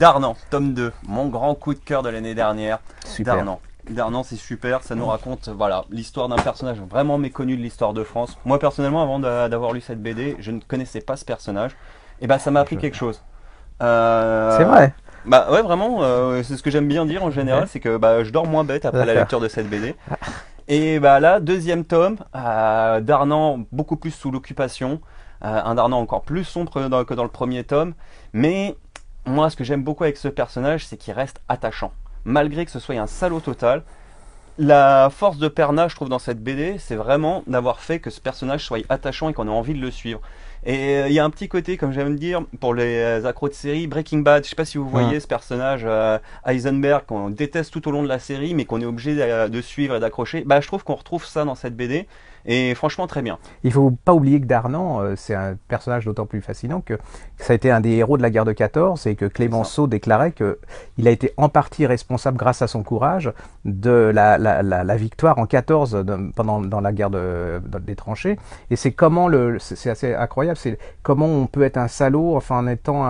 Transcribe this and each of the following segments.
Darnan, tome 2, mon grand coup de cœur de l'année dernière. Super. Darnan, c'est super, ça nous raconte voilà l'histoire d'un personnage vraiment méconnu de l'histoire de France. Moi personnellement, avant d'avoir lu cette BD, je ne connaissais pas ce personnage. Et bah ça m'a appris quelque chose. C'est vrai. Bah ouais, vraiment, c'est ce que j'aime bien dire en général, c'est que bah, je dors moins bête après la lecture de cette BD. Et bah là, deuxième tome, Darnan beaucoup plus sous l'occupation, un Darnan encore plus sombre que dans le premier tome. Mais moi, ce que j'aime beaucoup avec ce personnage, c'est qu'il reste attachant. Malgré que ce soit un salaud total, la force de Perna, je trouve, dans cette BD, c'est vraiment d'avoir fait que ce personnage soit attachant et qu'on ait envie de le suivre. Et il y a un petit côté, comme j'aime dire, pour les accros de série, Breaking Bad, je sais pas si vous voyez ce personnage Heisenberg qu'on déteste tout au long de la série, mais qu'on est obligé de suivre et d'accrocher. Bah, je trouve qu'on retrouve ça dans cette BD, et franchement très bien. Il faut pas oublier que Darnan, c'est un personnage d'autant plus fascinant que ça a été un des héros de la guerre de 14 et que Clémenceau déclarait qu'il a été en partie responsable, grâce à son courage, de la victoire en 14 dans la guerre des tranchées. Et c'est comment c'est assez incroyable, c'est comment on peut être un salaud enfin en étant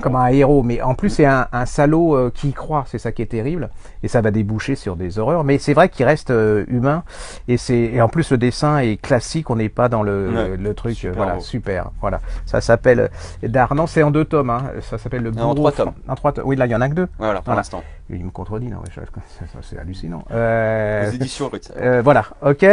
comme un héros, mais en plus c'est un salaud qui y croit, c'est ça qui est terrible, et ça va déboucher sur des horreurs, mais c'est vrai qu'il reste humain, et en plus le dessin est classique, on n'est pas dans le truc, super voilà, beau. super, voilà, ça s'appelle Darnan, c'est en 2 tomes, hein. Ça s'appelle le bourreau. En 3 tomes. En 3 tomes, oui, là il y en a que 2. Voilà, pour l'instant. Il me contredit, non, c'est hallucinant. Les éditions Rutz. Voilà, ok.